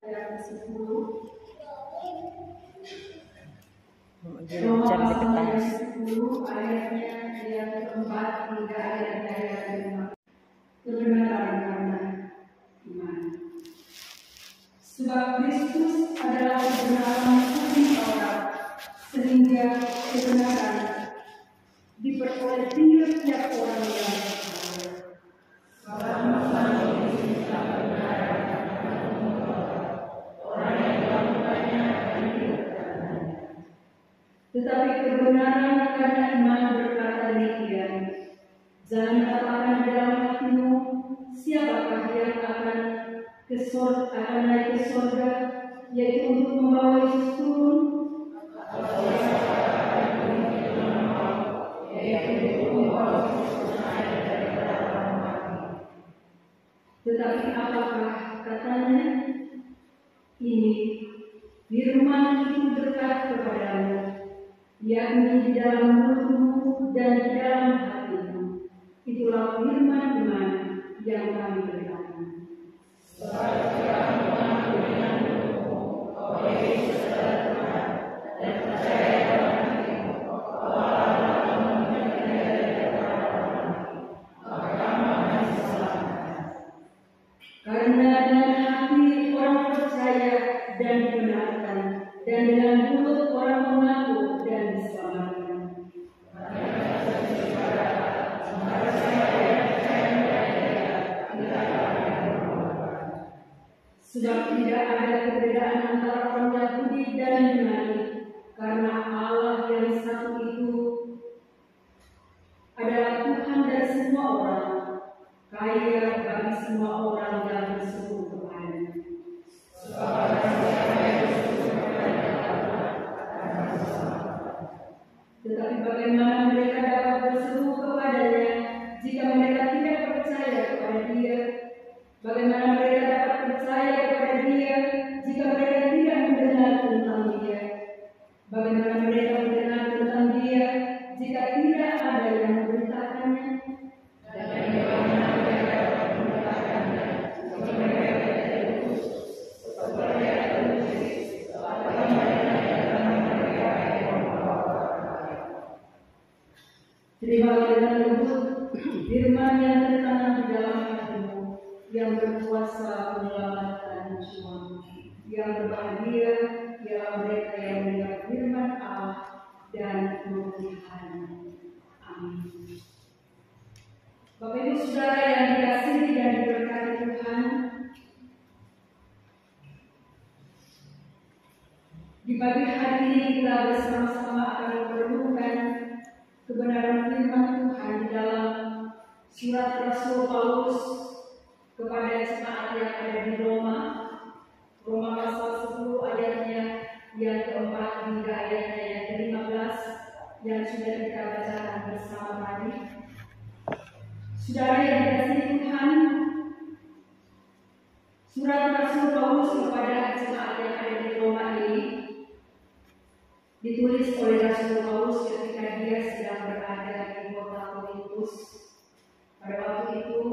ayat 10. Roma ayat 10 ayatnya yang keempat hingga ayatnya yang kelima. Kebenaran karena iman. Sebab Kristus adalah kebenaran bagi orang, sehingga kebenaran diperoleh tiap orang yang tetapi kebenaran karena iman berkata demikian, jangan katakan dalam hatimu, siapakah yang akan naik ke surga, yaitu untuk membawa Yesus turun, tetapi apakah katanya? Ini firman itu dekat kepadamu, yakni di dalam mulutmu dan di dalam hatimu. Itulah firman iman yang kami beritakan. Karena dengan hati orang percaya dan dibenarkan, dan dengan mulut orang mengaku dan diselamatkan. Sebab tidak ada perbedaan antara orang Yahudi dan Yunani, karena Allah yang satu itu adalah Tuhan dari semua orang, kaya bagi semua orang yang berseru kepadanya. Tetapi bagaimana mereka dapat berseru kepadanya jika mereka tidak percaya kepada Dia? Bagaimana mereka dapat percaya kepada Dia jika mereka tidak mendengar tentang Dia? Bagaimana mereka mendengar tentang Dia jika tidak ada yang memberitakannya? Terima dengan lembut firman yang tertanam di dalam hatimu, yang berkuasa menyelamatkan jiwamu. Yang berbahagia ialah mereka yang mendengar firman Allah dan memeliharanya. Amin. Bapak Ibu Saudara yang dikasihi dan diberkati Tuhan, di pagi hari ini kita bersama-sama akan merenungkan kebenaran firman Tuhan di dalam surat Rasul Paulus kepada jemaat yang ada di Roma pasal 10 ayatnya yang keempat hingga ayatnya yang ke-15 yang sudah kita bacakan bersama tadi. Saudara yang dikasihi Tuhan, surat Rasul Paulus kepada jemaat yang ada di Roma ini ditulis oleh Rasul Paulus ketika dia sedang berada di kota Korintus. Pada waktu itu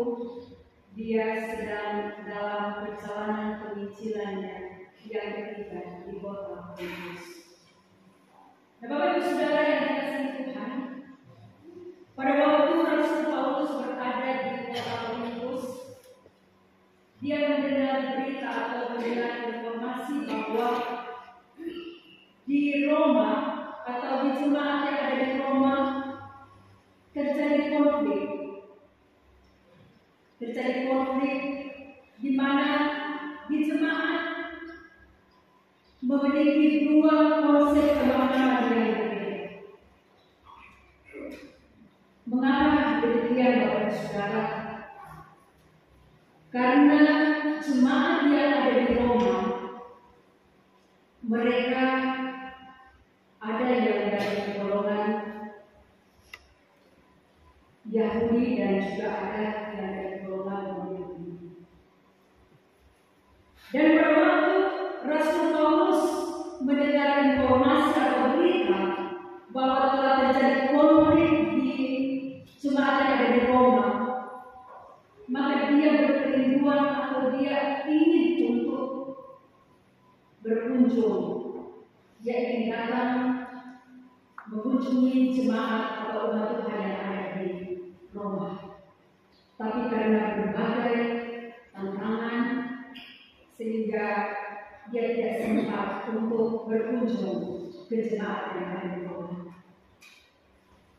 dia sedang dalam perjalanan penginjilannya yang ketiga di kota Korintus. Nah, Bapak Ibu Saudara yang dikasihi Tuhan, pada waktu Rasul Paulus berada di kota Korintus, dia mendengar berita atau mendengar informasi bahwa di Roma atau di jemaat yang ada di Roma terjadi konflik di mana di jemaat memiliki dua konsep pemahaman yang berbeda. Mengapa demikian Bapak Saudara? Karena jemaat yang ada di Roma, mereka ada yang dari golongan Yahudi dan juga ada yang dari golongan Yahudi. Dan pada waktu Rasul Paulus mendengar informasi atau berita bahwa telah terjadi konflik di jemaat yang ada di Roma, maka dia berkerinduan atau dia ingin untuk berkunjung. Dia ingin datang mengunjungi jemaat atau umat Tuhan yang ada di Roma. Tapi karena berbagai tantangan sehingga dia tidak sempat untuk berkunjung ke jemaat yang ada di Roma.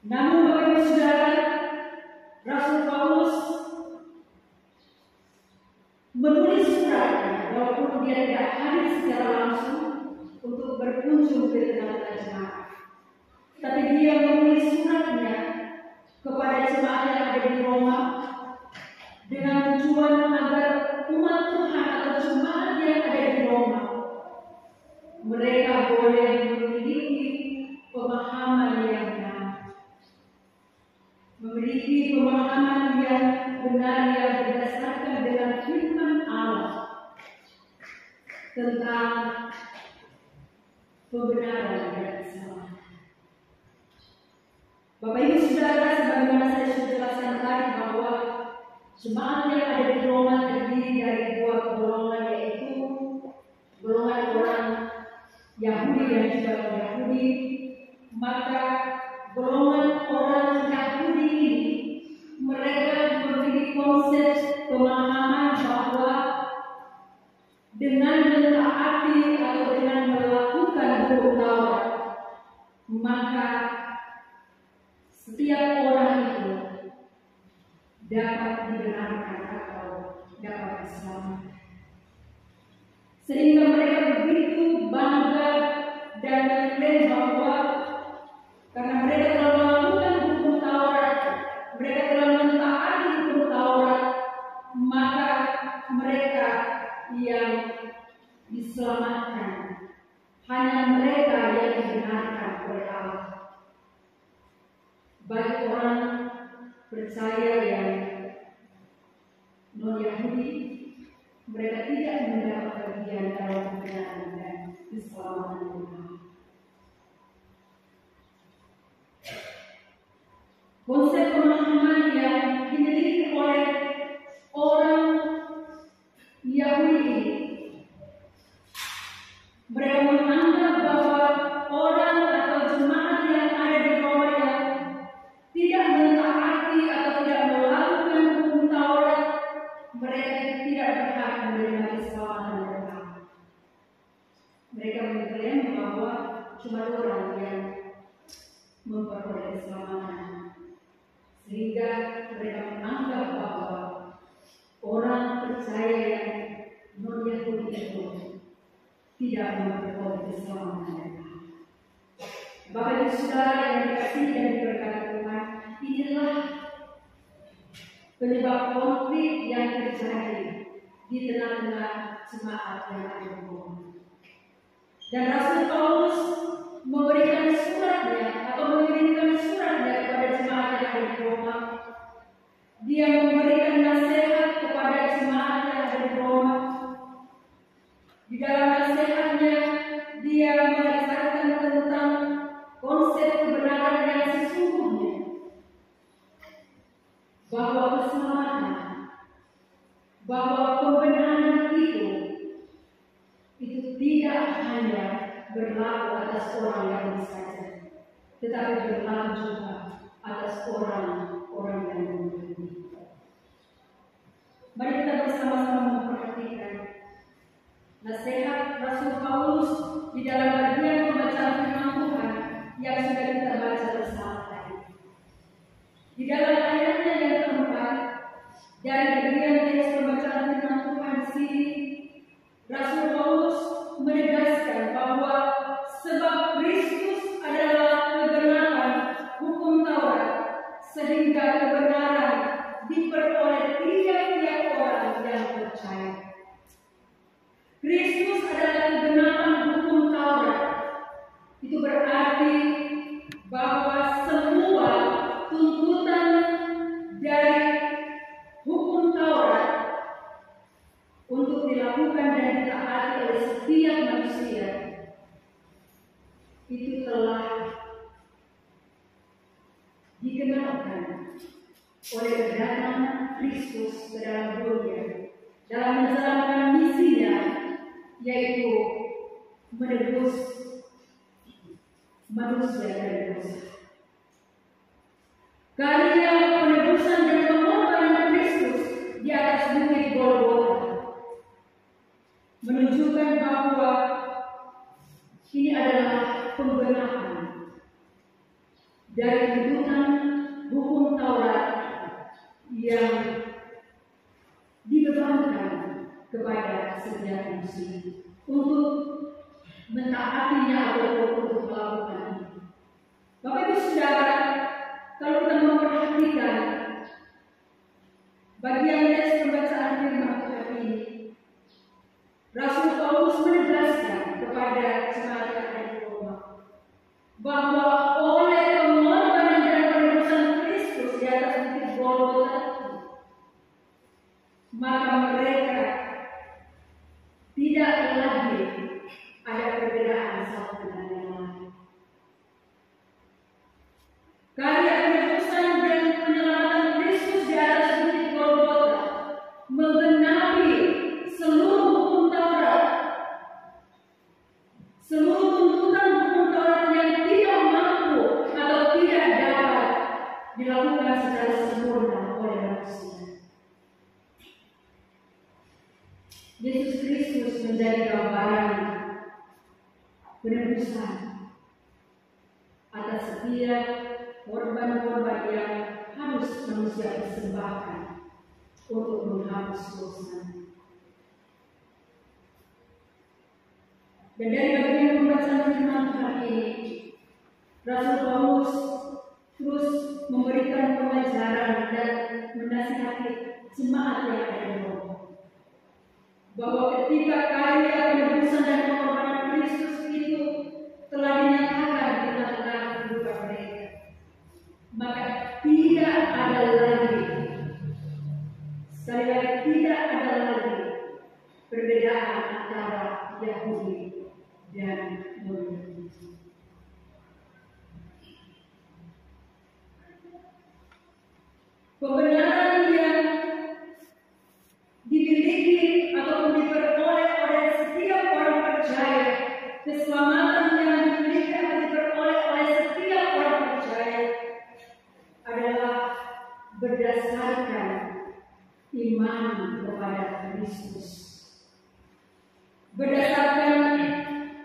Namun Bapak Ibu Saudara, Rasul Paulus menulis suratnya walaupun dia tidak hadir secara langsung untuk berkunjung ke tengah-tengah jemaat. Tapi dia menulis suratnya kepada jemaat yang ada di Roma dengan tujuan agar umat Tuhan atau jemaat yang ada di Roma mereka boleh memiliki pemahaman yang benar, memiliki pemahaman yang benar yang berdasarkan dengan firman Allah tentang kebenaran dan keselamatan. Bapak Ibu Saudara, sebagaimana saya sudah jelaskan tadi bahwa jemaat yang ada di Roma terdiri dari dua golongan, yaitu golongan orang Yahudi dan juga non-Yahudi. Maka golongan orang Yahudi ini mereka memiliki konsep pemahaman bahwa dengan mentaati atau dengan melakukan hukum Taurat, maka setiap orang itu dapat dibenarkan atau dapat diselamatkan. Sehingga mereka begitu bangga dan mengklaim bahwa karena mereka telah melakukan hukum Taurat, mereka telah mentaati hukum Taurat, maka mereka yang diselamatkan, hanya mereka yang dibenarkan oleh Allah. Bagi orang percaya yang non-Yahudi, mereka tidak mendapat bagian dalam kebenaran dan keselamatan Tuhan. Konsep pemahaman yang dimiliki oleh orang Yahudi ini, mereka menganggap bahwa orang atau jemaat yang ada di Roma yang tidak mentaati atau tidak melakukan hukum Taurat, mereka tidak berhak menerima keselamatan dari Allah. Mereka mengklaim bahwa cuma orang yang memperoleh keselamatan, sehingga mereka menganggap bahwa orang percaya yang non-Yahudi itu tidak memperoleh keselamatan dari Allah. Bapak Ibu Saudara yang dikasihi dan diberkati Tuhan, inilah penyebab konflik yang terjadi di tengah-tengah jemaat yang ada di Roma. Dan Rasul Paulus memberikan suratnya atau mengirimkan suratnya kepada jemaat yang ada di Roma. Dia memberikan nasihat kepada jemaat yang ada di Roma. Di dalam nasihatnya, dia mengajarkan tentang konsep kebenaran yang sesungguhnya, bahwa keselamatan, bahwa kebenaran itu tidak hanya berlaku atas orang Yahudi saja, tetapi berlaku juga atas orang-orang yang non-Yahudi. Mari kita bersama-sama memperhatikan nasihat Rasul Paulus di dalam bagian pembacaan firman Tuhan yang sudah kita baca bersama tadi. Di dalam ayatnya yang keempat dari bagian teks pembacaan firman Tuhan di sini, Rasul Paulus menegaskan bahwa sebab Kristus adalah kebenaran hukum Taurat, sehingga kebenaran diperoleh tiap-tiap orang yang percaya. Kristus adalah kebenaran hukum Taurat. Itu berarti bahwa semua tuntutan dari hukum Taurat untuk dilakukan dan ditaati oleh setiap manusia itu telah dikenalkan oleh kedatangan Kristus ke dalam dunia dalam menjalankan misinya, yaitu menebus manusia dari dosa. Karya penebusan dan pengorbanan Kristus di atas bukit Golgota menunjukkan bahwa ini adalah pembenaran dari tuntutan hukum Taurat yang dibebankan kepada setiap manusia untuk mentaatinya atau untuk melakukan itu. Bapak Ibu Saudara, kalau kita memperhatikan bagian teks pembacaan firman Tuhan ini, Rasul Paulus menegaskan kepada jemaat yang ada di Roma bahwa oleh pengorbanan dan penebusan Kristus di atas bukit Golgota, maka mereka tidak lagi ada perbedaan satu dengan yang lain. Karya penebusan dan penyelamatan Kristus di atas bukit Golgota menggenapi seluruh hukum Taurat, seluruh tuntutan hukum Taurat yang tidak mampu atau tidak dapat dilakukan secara sempurna oleh manusia. Yesus Kristus menjadi gambaran penebusan atas setiap korban-korban yang harus manusia persembahkan untuk menghapus dosa. Dan dari bagian pembacaan firman Tuhan ini, Rasul Paulus terus memberikan pengajaran dan menasihati jemaat yang ada di Roma bahwa ketika karya penebusan dan pengorbanan Kristus itu telah dinyatakan di tengah-tengah kehidupan mereka, maka tidak ada lagi, sekali lagi tidak ada lagi perbedaan antara Yahudi dan non-Yahudi. Kebenaran yang dimiliki atau diperoleh oleh setiap orang percaya, keselamatan yang dimiliki atau diperoleh oleh setiap orang percaya adalah berdasarkan iman kepada Kristus, berdasarkan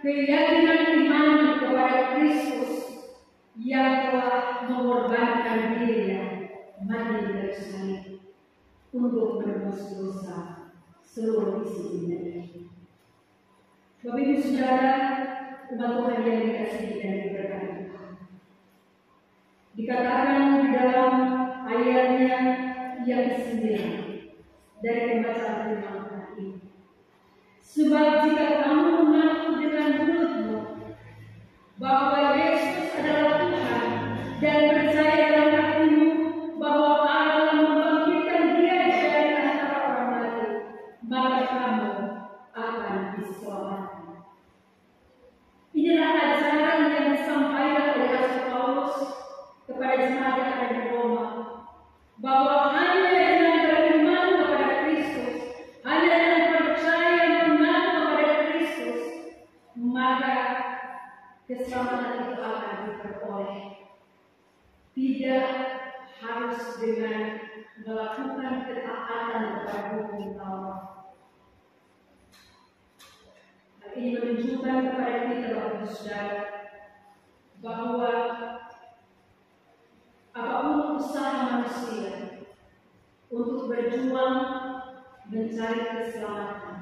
keyakinan iman kepada Kristus yang telah mengorbankan dirinya mati dari salib untuk menebus dosa seluruh isi dunia ini. Bapak Ibu Saudara, umat Tuhan yang dikasihi dan diberkati Tuhan, dikatakan di dalam ayatnya yang ke-9 dari pembacaan firman Tuhan ini, sebab jika kamu mengaku dengan mulutmu bahwa Yesus adalah Tuhan dan percaya dalam hatimu bahwa Allah membangkitkan Dia dari antara orang mati, maka kamu akan diselamatkan. Inilah ajaran yang disampaikan oleh Rasul Paulus kepada jemaat yang ada di Roma, bahwa hanya dengan beriman kepada Kristus, hanya dengan percaya yang benar kepada Kristus, maka keselamatan itu akan diperoleh. Tidak harus dengan melakukan ketaatan kepada hukum Taurat. Hal ini menunjukkan kepada kita, Bapak Saudara, bahwa apapun usaha manusia untuk berjuang mencari keselamatan,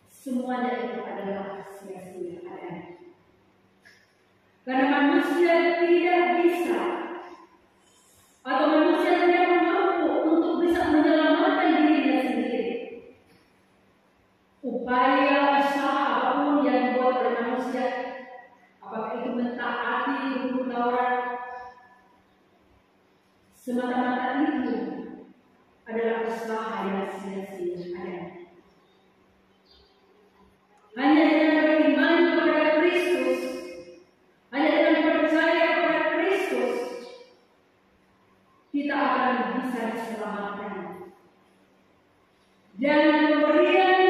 semuanya itu adalah sia-sia adanya. Karena manusia tidak bisa atau manusia tidak mampu untuk bisa menyelamatkan dirinya sendiri. Upaya usaha apapun yang dibuat oleh manusia, apakah itu mentaati hukum Taurat, semata-mata itu adalah usaha yang sia-sia adanya. Hanya dengan beriman kepada Kristus, hanya dengan percaya kepada Kristus, kita akan bisa diselamatkan. Dan pemberian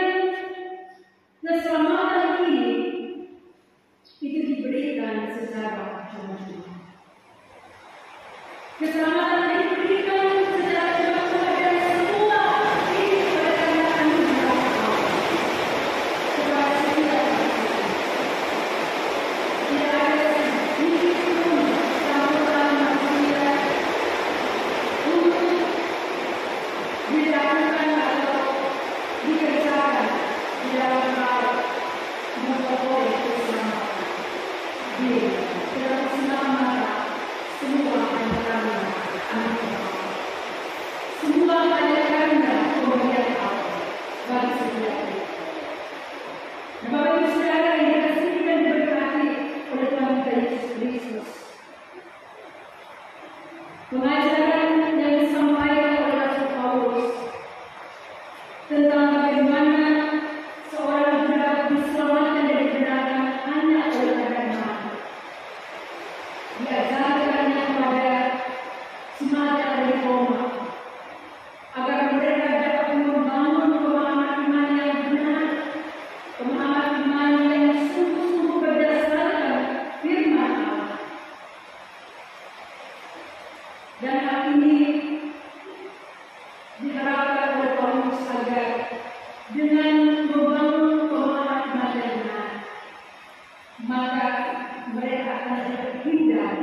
akan terhindar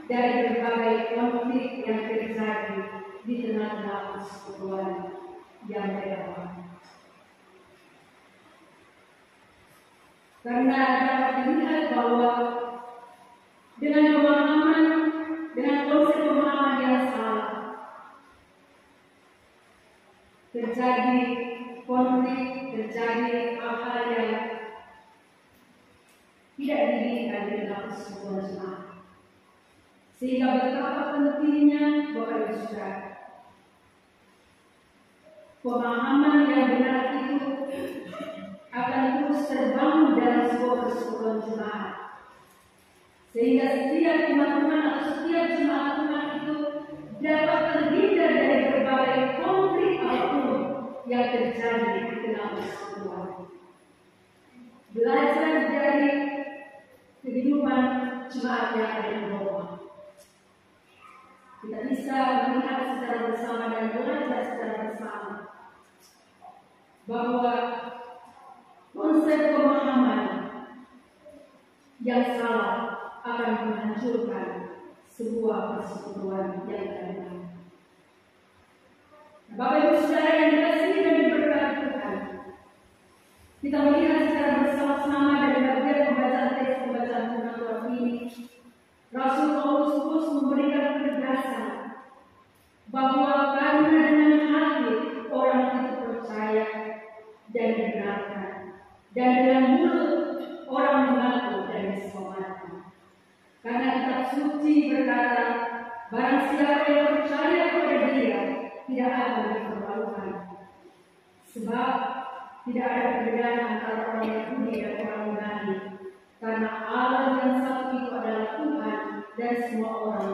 dari berbagai konflik yang terjadi di tengah-tengah persekutuan yang relevan. Karena dapat dilihat bahwa dengan pemahaman, dengan konsep pemahaman yang salah, terjadi konflik, terjadi hal-hal yang tidak diinginkan di dalam persekutuan jemaat. Sehingga betapa pentingnya Bapak Ibu Saudara, pemahaman yang benar itu akan terus terbangun dalam sebuah persekutuan jemaat. Sehingga setiap teman-teman atau setiap jemaat Tuhan itu dapat terhindar dari berbagai konflik apapun yang terjadi di tengah persekutuan. Belajar dari kehidupan jemaat yang ada di Roma. Kita bisa melihat secara bersama dan belajar secara bersama bahwa konsep pemahaman yang salah akan menghancurkan sebuah persekutuan yang benar. Bapak Ibu Saudara yang dikasihi dan diberkati Tuhan, kita melihat secara bersama-sama dari bagian pembacaan teks pembacaan firman Tuhan ini, Rasul Paulus terus memberikan penegasan bahwa karena dengan hati orang itu percaya dan dibenarkan, dan dengan mulut orang mengaku dan diselamatkan. Karena kitab suci berkata, barang siapa yang percaya kepada Dia tidak akan dipermalukan. Sebab tidak ada perbedaan antara orang Yahudi dan orang Yunani, karena Allah yang satu itu adalah Tuhan dan semua orang,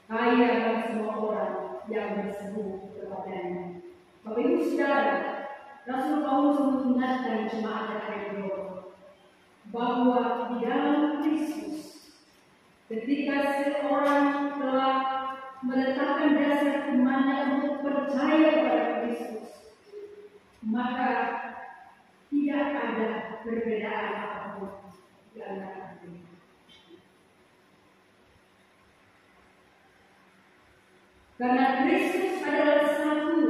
kaya dan semua orang yang berseru kepadanya. Bapak Ibu Saudara, Rasul Paulus mengingatkan jemaat yang ada di Roma bahwa di dalam Kristus, ketika seorang telah meletakkan dasar imannya untuk percaya kepada Kristus, maka tidak ada perbedaan apapun di antara kita. Karena Kristus adalah satu,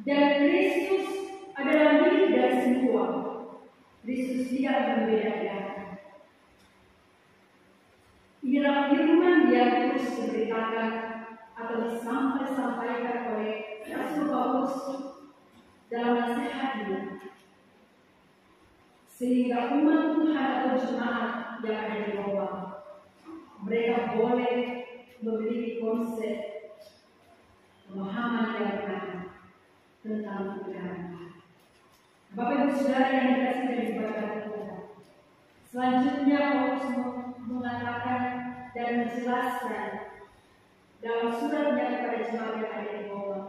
dan Kristus adalah milik dari semua. Kristus tidak membeda-bedakan. Inilah firman yang terus diberitakan atau disampaikan oleh Rasul Paulus dalam nasihatnya, sehingga umat Tuhan atau jemaat yang ada di Roma, mereka boleh memiliki konsep pemahaman yang benar tentang kebenaran. Bapak Ibu Saudara yang dikasihi dan diberkati Tuhan, selanjutnya Paulus mengatakan dan menjelaskan dalam suratnya kepada jemaat yang ada di Roma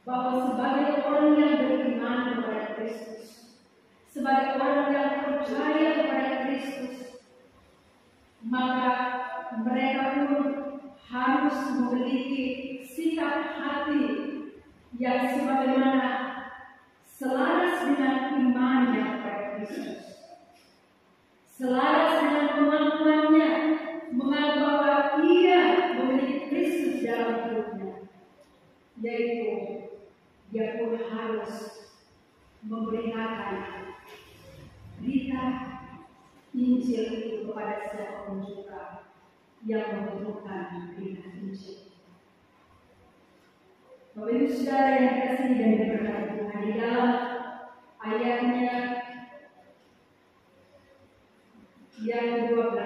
bahwa sebagai orang yang beriman kepada Kristus, sebagai orang yang percaya kepada Kristus, maka mereka pun harus memiliki sikap hati yang sebagaimana selaras dengan imannya kepada Kristus, selaras dengan pengakuannya mengaku bahwa ia memiliki Kristus dalam hidupnya, yaitu dia pun harus memberitakan berita Injil itu kepada siapapun juga yang membutuhkan berita Injil. Bapak Ibu Saudara yang dikasihi dan diberkati Tuhan, di dalam ayatnya yang ke-12,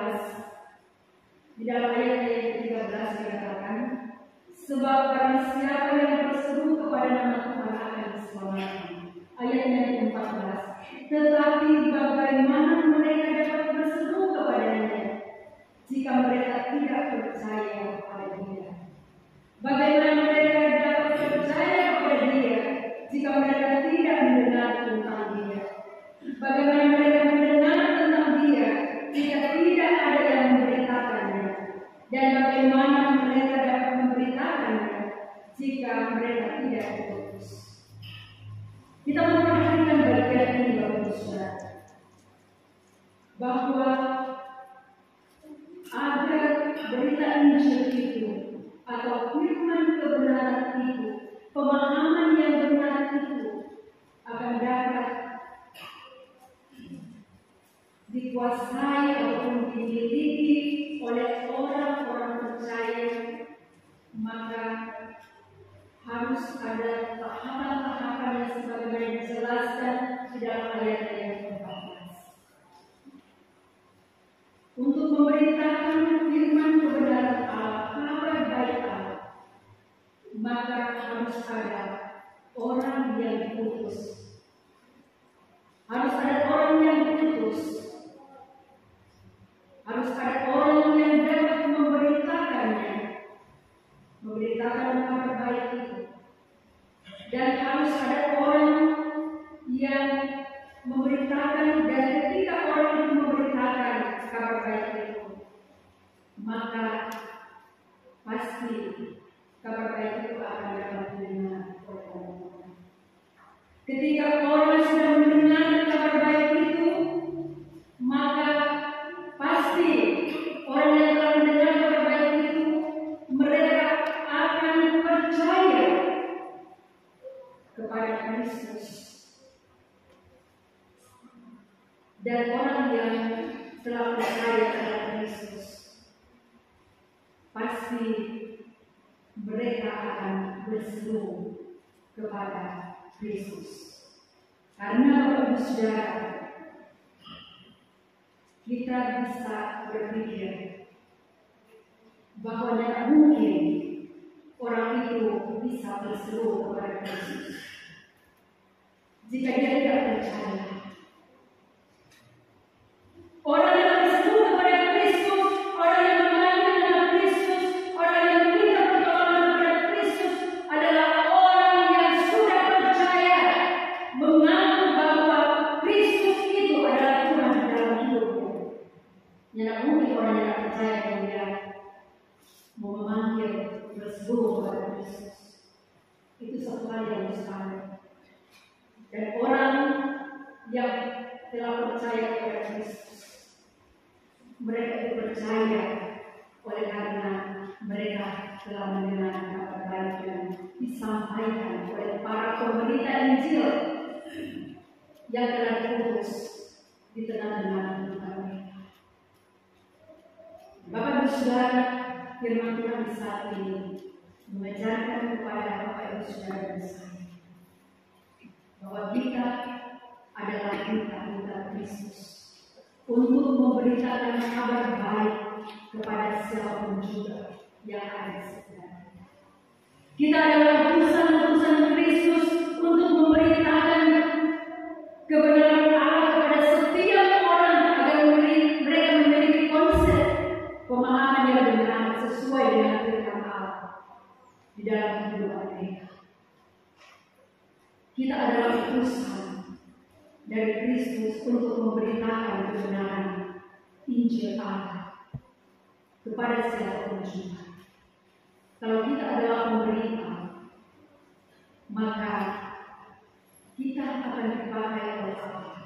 di dalam ayatnya yang ke-13 dikatakan, sebab karena siapa yang berseru kepada nama Tuhan akan diselamatkan. Ayatnya yang ke-14, tetapi bagaimana mereka dapat berseru kepadanya jika mereka tidak percaya kepada Dia? Bagaimana mereka dapat percaya kepada Dia jika mereka tidak mendengar tentang Dia? Bagaimana mereka mendengar tentang Dia jika tidak ada yang memberitakannya? Dan bagaimana mereka dapat memberitakannya jika mereka tidak diutus? Kita memperhatikan bagian ini, Bapak Ibu Saudara, bahwa dikuasai ataupun dimiliki oleh orang-orang percaya, maka harus ada tahapan-tahapan yang sebagaimana dijelaskan di dalam ayat-ayat 14. Untuk memberitakan firman kebenaran Allah, kabar baik Allah, maka harus ada orang yang diutus. Harus ada orang yang diutus. Harus ada orang yang dapat memberitakannya, memberitakan kabar baik itu. Dan harus ada orang yang memberitakan, dan ketika orang itu memberitakan kabar baik itu, maka pasti kabar baik itu akan dapat didengar oleh orang. Ketika orang sudah mendengar kabar baik itu, maka pasti orang yang telah mendengar kabar baik itu, mereka akan percaya kepada Kristus. Dan orang yang telah percaya kepada Kristus, pasti mereka akan berseru kepada Kristus. Karena Bapak Saudara, kita bisa berpikir bahwa tidak mungkin orang itu bisa berseru kepada Kristus jika dia tidak percaya. Orang yang berseru kepada Kristus, orang yang mengaku dengan Kristus, orang yang meminta pertolongan kepada Kristus adalah orang yang sudah percaya, mengaku bahwa Kristus itu adalah Tuhan dalam hidupnya. Tidak mungkin orang yang tidak percaya kemudian mau memanggil berseru kepada Kristus. Itu satu hal yang mustahil. Dan orang yang telah percaya kepada Kristus, mereka itu percaya oleh karena mereka telah mendengar kabar baik yang disampaikan oleh para pemberita Injil yang telah diutus di tengah-tengah mereka. Bapak Ibu Saudara, firman Tuhan saat ini mengajarkan kepada Bapak Ibu Saudara dan saya bahwa kita adalah duta-duta Kristus untuk memberitakan kabar baik kepada siapapun juga yang ada di sekitar kita. Kita adalah utusan-utusan Kristus untuk memberitakan kebenaran Allah kepada setiap orang agar mereka memiliki konsep pemahaman yang benar sesuai dengan firman Allah di dalam kehidupan mereka. Kita adalah utusan dari Kristus untuk memberitakan kebenaran Injil Allah kepada siapapun juga. Kalau kita adalah pemberita, maka kita akan dipakai oleh Allah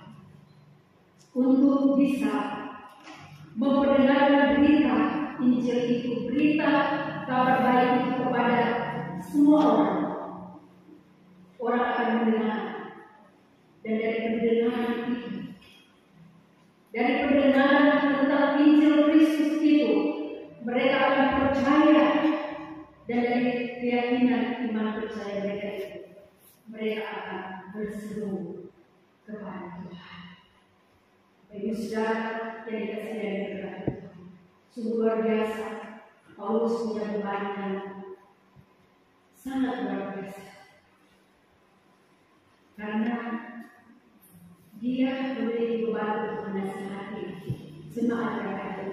untuk bisa memperdengarkan berita Injil itu, berita kabar baik itu kepada semua orang. Orang akan mendengar. Dan dari pendengaran itu, dari pendengaran tentang Injil Kristus itu, mereka akan percaya. Dan dari keyakinan iman percaya mereka itu, mereka akan berseru kepada Tuhan. Ibu Saudara yang dikasihi dan diberkati Tuhan, sungguh luar biasa. Paulus punya beban yang sangat luar biasa. Karena dia memiliki beban untuk menasihati jemaat yang ada.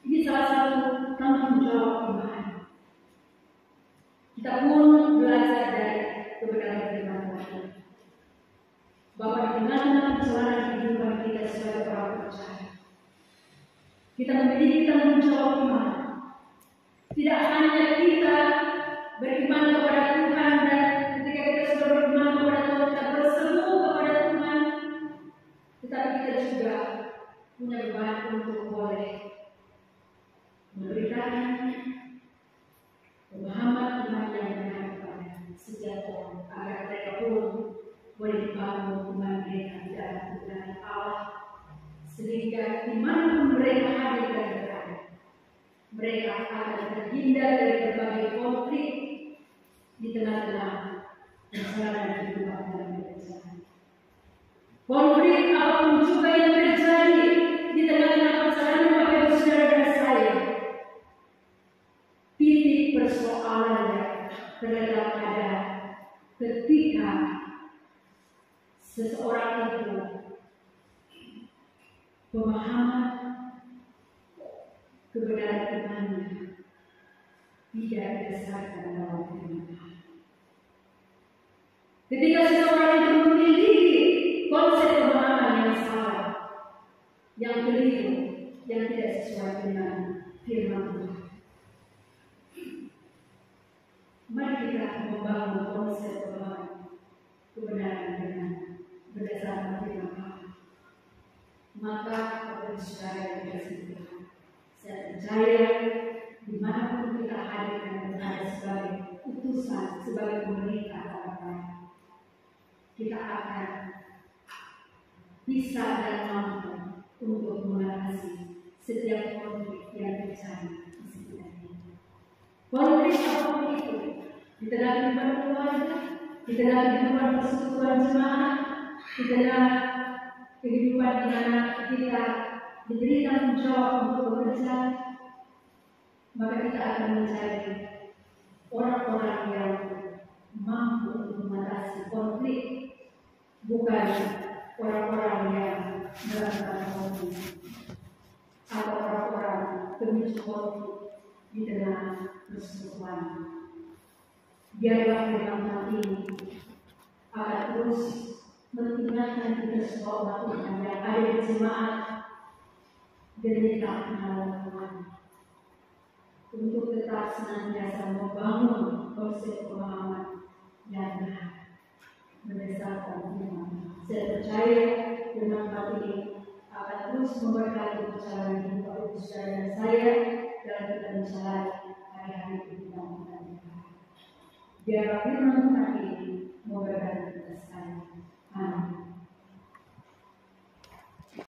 Ini salah satu tanggung jawab iman. Kita pun belajar dari kebenaran firman Tuhan bahwa di tengah-tengah perjalanan kehidupan kita sebagai orang percaya, kita memiliki tanggung jawab iman. Tidak hanya kita beriman kepada Tuhan, dan ketika kita sudah beriman kepada Tuhan, kita berseru kepada Tuhan, tetapi kita juga punya beban untuk boleh memberikan pemahaman iman yang benar kepada setiap orang, agar mereka pun boleh dibangun iman mereka di dalam kebenaran Allah sehingga dimanapun mereka hadir dan berada, mereka akan terhindar dari berbagai konflik di tengah-tengah perjalanan kehidupan dalam gereja. Konflik apapun juga yang terjadi di tengah-tengah perjalanan Bapak Ibu Saudara dan saya, titik persoalannya terletak pada ketika seseorang itu pemahaman kebenaran imannya tidak didasarkan dalam firman Tuhan. Ketika seseorang itu memiliki konsep pemahaman yang salah, yang keliru, yang tidak sesuai dengan firman Tuhan, mari kita membangun konsep pemahaman kebenaran dengan berdasarkan firman Tuhan. Maka Bapak Ibu Saudara yang dikasihi Tuhan, saya percaya dimanapun kita hadir dan berada sebagai utusan, sebagai pemerintah bangsa, kita akan bisa dan mampu untuk mengatasi setiap konflik yang terjadi di sekitar kita. Konflik apapun itu, di tengah kehidupan keluarga, di tengah kehidupan persekutuan jemaat, di tengah kehidupan di mana kita diberi tanggung jawab untuk bekerja, maka kita akan mencari orang-orang yang mampu untuk mengatasi konflik, bukan orang-orang yang melakukan konflik atau orang-orang pemicu konflik di tengah persekutuan. Biarlah firman Tuhan ini akan terus mengingatkan kita semua umat Tuhan yang ada di jemaat demi kebenaran Tuhan, untuk tetap senantiasa membangun konsep pemahaman yang benar berdasarkan firman Tuhan. Saya percaya firman Tuhan ini akan terus memberkati perjalanan hidup Bapak Ibu Saudara dan saya dalam kita menjalani hari-hari kehidupan kita. Biar firman Tuhan ini